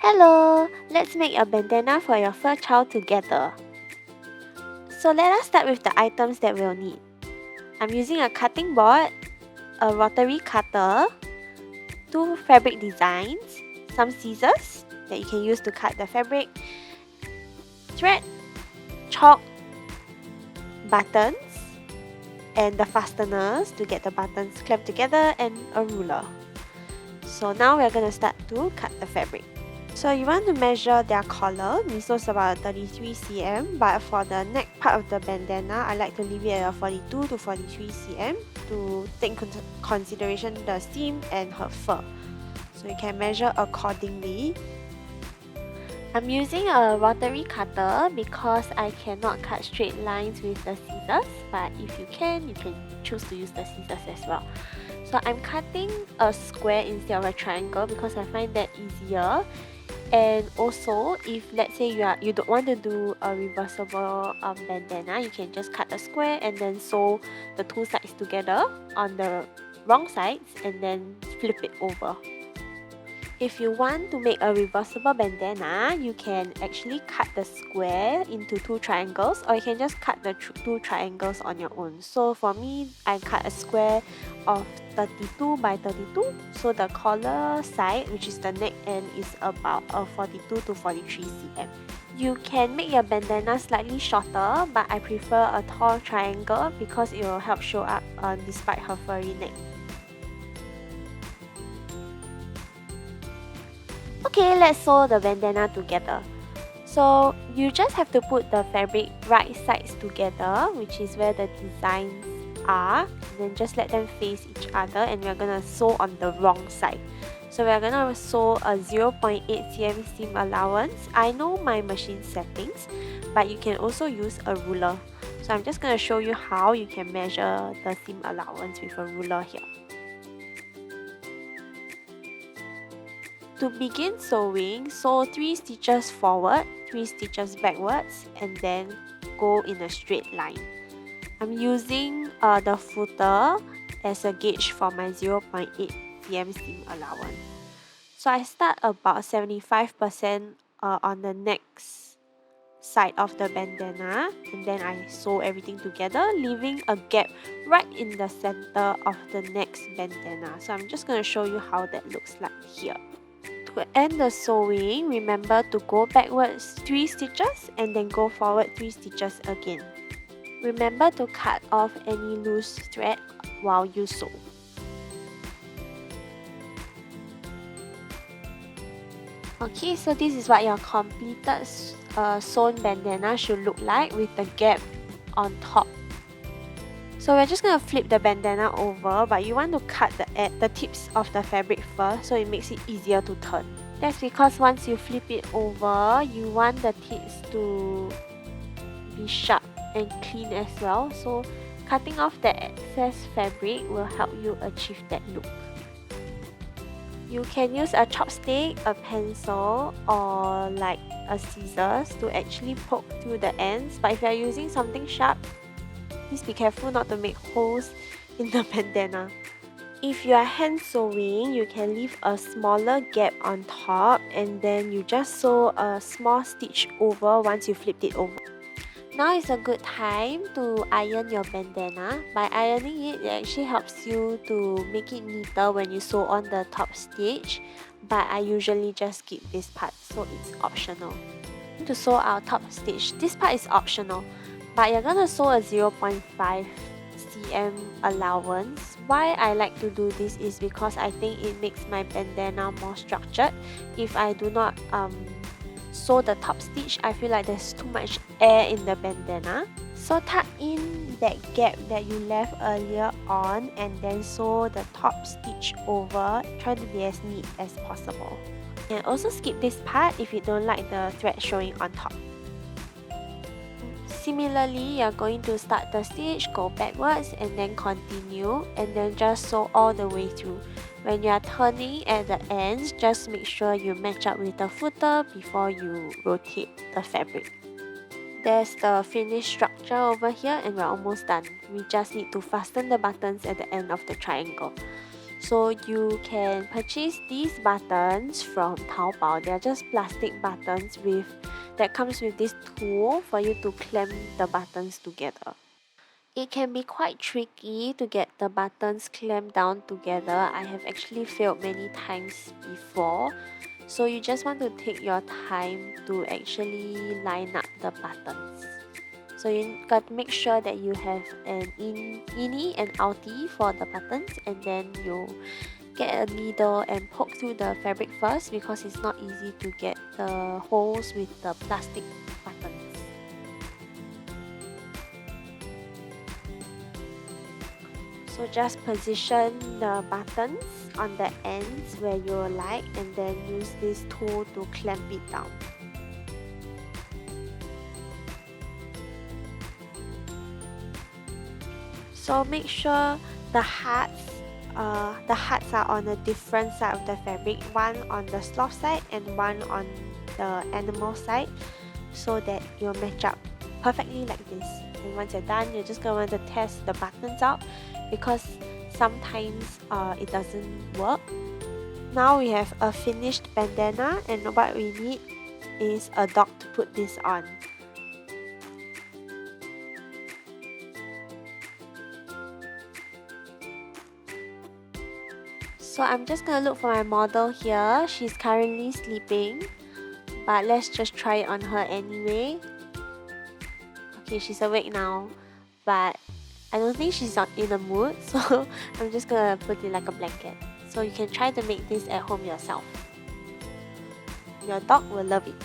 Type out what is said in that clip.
Hello! Let's make a bandana for your fur child together. So let us start with the items that we'll need. I'm using a cutting board, a rotary cutter, 2 fabric designs, some scissors that you can use to cut the fabric, thread, chalk, buttons, and the fasteners to get the buttons clamped together, and a ruler. So now we're going to start to cut the fabric. So you want to measure their collar. Miso is about 33 cm, but for the neck part of the bandana, I like to leave it at 42 to 43 cm to take into consideration the seam and her fur. So you can measure accordingly. I'm using a rotary cutter because I cannot cut straight lines with the scissors, but if you can choose to use the scissors as well. So I'm cutting a square instead of a triangle because I find that easier. And also, if let's say you don't want to do a reversible bandana, you can just cut a square and then sew the two sides together on the wrong sides and then flip it over. If you want to make a reversible bandana, you can actually cut the square into 2 triangles, or you can just cut the 2 triangles on your own. So for me, I cut a square of 32 by 32. So the collar side, which is the neck end, is about 42 to 43 cm. You can make your bandana slightly shorter, but I prefer a tall triangle because it will help show up despite her furry neck. Okay, let's sew the bandana together. So you just have to put the fabric right sides together, which is where the designs are, and then just let them face each other, and we're gonna sew on the wrong side. So we're gonna sew a 0.8 cm seam allowance. I know my machine settings, but you can also use a ruler. So I'm just gonna show you how you can measure the seam allowance with a ruler here. To begin sewing, sew 3 stitches forward, 3 stitches backwards, and then go in a straight line. I'm using the footer as a gauge for my 0.8 cm seam allowance. So I start about 75% on the next side of the bandana, and then I sew everything together, leaving a gap right in the center of the next bandana. So I'm just going to show you how that looks like here. To end the sewing, remember to go backwards 3 stitches and then go forward 3 stitches again. Remember to cut off any loose thread while you sew. Okay, so this is what your completed sewn bandana should look like with the gap on top. So we're just going to flip the bandana over, but you want to cut the tips of the fabric first so it makes it easier to turn. That's because once you flip it over, you want the tips to be sharp and clean as well. So cutting off the excess fabric will help you achieve that look. You can use a chopstick, a pencil, or like a scissors to actually poke through the ends. But if you're using something sharp, please be careful not to make holes in the bandana. If you are hand sewing, you can leave a smaller gap on top and then you just sew a small stitch over once you flipped it over. Now is a good time to iron your bandana. By ironing it, it actually helps you to make it neater when you sew on the top stitch, but I usually just skip this part, so it's optional. To sew our top stitch, this part is optional, but you're gonna sew a 0.5 cm allowance. Why I like to do this is because I think it makes my bandana more structured. If I do not sew the top stitch, I feel like there's too much air in the bandana. So tuck in that gap that you left earlier on and then sew the top stitch over. Try to be as neat as possible. And also skip this part if you don't like the thread showing on top. Similarly, you're going to start the stitch, go backwards and then continue, and then just sew all the way through. When you are turning at the ends, just make sure you match up with the footer before you rotate the fabric. There's the finished structure over here and we're almost done. We just need to fasten the buttons at the end of the triangle. So you can purchase these buttons from Taobao. They are just plastic buttons that comes with this tool for you to clamp the buttons together. It can be quite tricky to get the buttons clamped down together. I have actually failed many times before. So you just want to take your time to actually line up the buttons. So you got to make sure that you have an innie and outie for the buttons, and then you get a needle and poke through the fabric first because it's not easy to get the holes with the plastic buttons. So just position the buttons on the ends where you like, and then use this tool to clamp it down. So make sure the hearts are on a different side of the fabric, one on the sloth side and one on the animal side, so that you'll match up perfectly like this. And once you're done, you're just going to want to test the buttons out because sometimes it doesn't work. Now we have a finished bandana, and what we need is a dog to put this on. So I'm just gonna look for my model here. She's currently sleeping, but let's just try it on her anyway. Okay, she's awake now, but I don't think she's in a mood, so I'm just gonna put it like a blanket. So you can try to make this at home yourself. Your dog will love it.